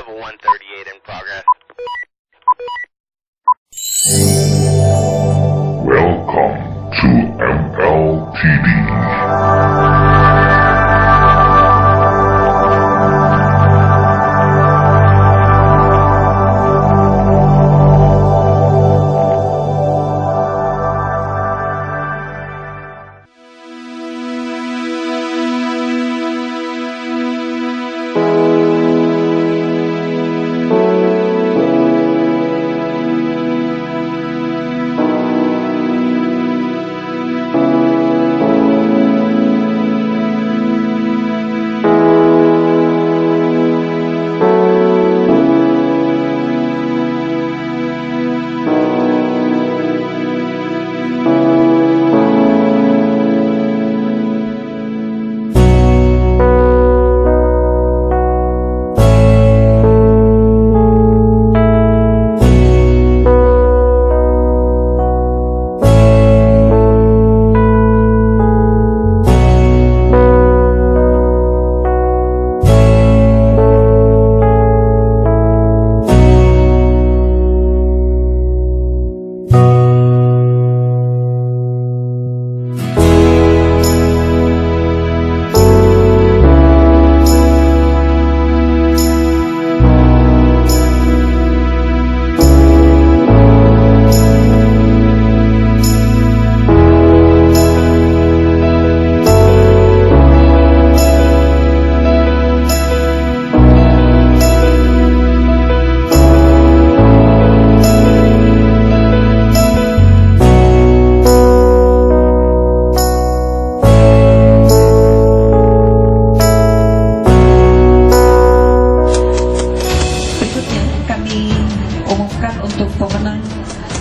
level 138 in progress. Welcome to MLTV.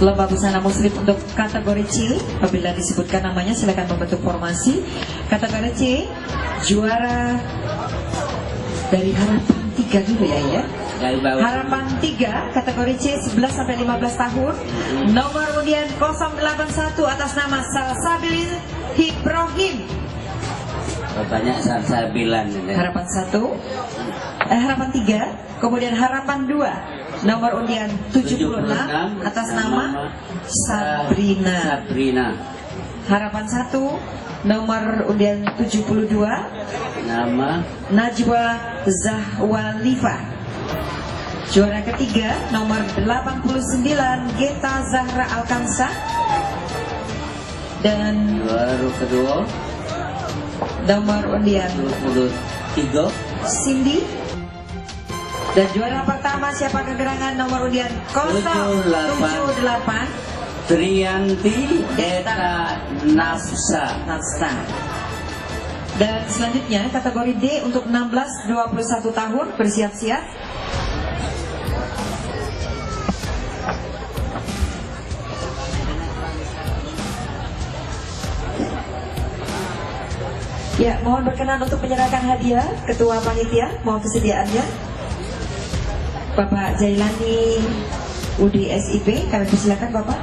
Lomba busana muslim untuk kategori C. Apabila disebutkan namanya silakan membentuk formasi. Kategori C, juara dari harapan 3 dulu ya. Harapan 3 kategori C 11 sampai 15 tahun. Nomor undian 081 atas nama Salsabil Ibrahim. Banyak Salsabilan. Harapan 1, harapan 3, kemudian harapan 2. Nomor undian 76 atas nama Sabrina. Harapan 1, nomor undian 72, nama Najwa Zahwalifa. Juara ketiga nomor 89 Geta Zahra Alkansa. Dan juara kedua nomor undian 23 Cindy. Dan juara pertama siapa kegerangan nomor undian 078 Triyanti Eta Nafsa. Dan selanjutnya kategori D untuk 16-21 tahun, bersiap-siap. Ya, mohon berkenan untuk menyerahkan hadiah. Ketua Panitia, mohon kesediaannya. Bapak Jailani UD SIP, kami persilakan Bapak.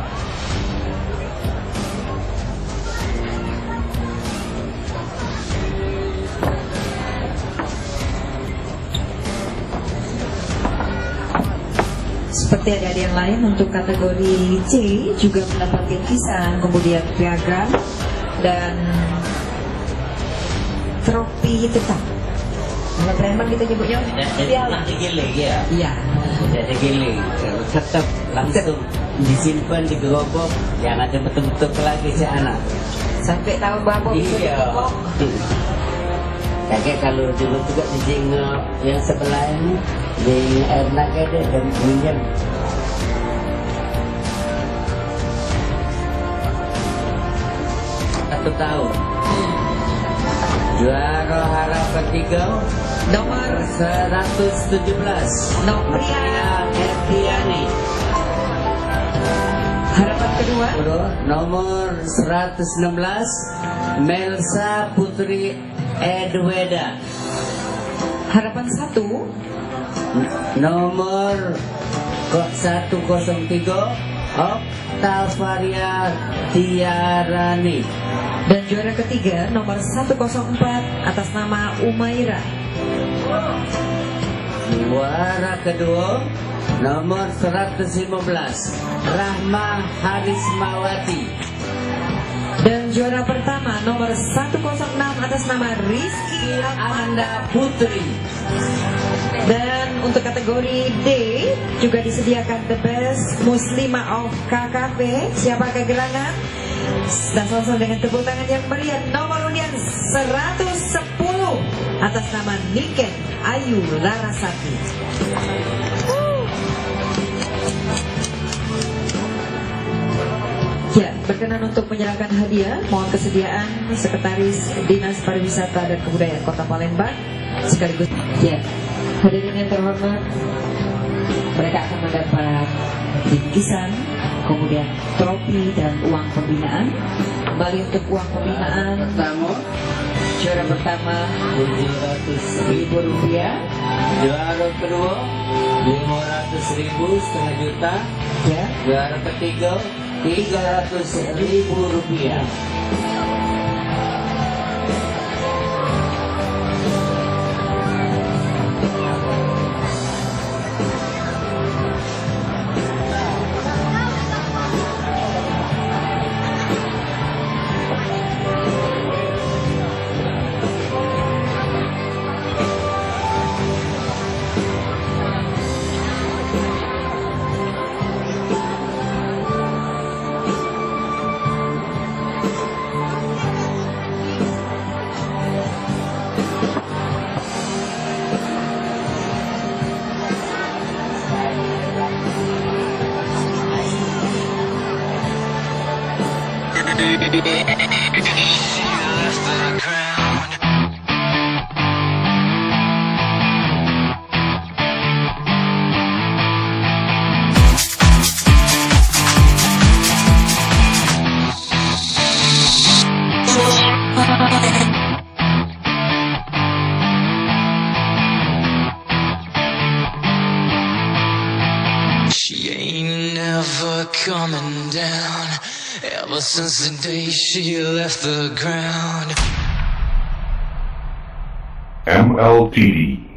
Seperti ada yang lain untuk kategori C juga mendapatkan pisang, kemudian piagam dan trofi tetap. Kalau preman kita nyebutnya piala. Digiling ya. Iya. Tidak digiling, tetap langsung disimpan di gerobak, jangan ada betul-betul lagi si anak. Sampai tahun berapa bisa Iya. dipokok. Kakek kalau dulu juga di Jengok yang sebelah ini di air naga ada dan minyak. Satu tahun. Juara harapan 3 Nomor 117 Nopria Erdiani. harapan kedua Nomor 116 Melsa Putri Edweda. harapan 1 Nomor 103 Octavia Tiarani. Dan juara ketiga nomor 104 atas nama Umaira. Juara kedua nomor 115 Rahma Harismawati. Dan juara pertama nomor 106 atas nama Rizky Amanda Putri. Dan untuk kategori D juga disediakan The Best Muslimah of KKP. Siapa kegerangan? Dan selalu dengan tepuk tangan yang meriah, nomor undian 110 atas nama Niken Ayu Larasati. Ya, berkenan untuk menyerahkan hadiah. Mohon kesediaan Sekretaris Dinas Pariwisata dan Kebudayaan Kota Palembang sekaligus. Ya, hadirin yang terhormat, mereka akan mendapat bingkisan, kemudian trofi dan uang pembinaan. Kembali untuk uang pembinaan, Pertama, juara pertama 700.000 Rp7.000, juara kedua 500.000 setengah juta, ya. juara ketiga 300.000 rupiah. She ain't never coming down ever since the day she left the ground. MLTD.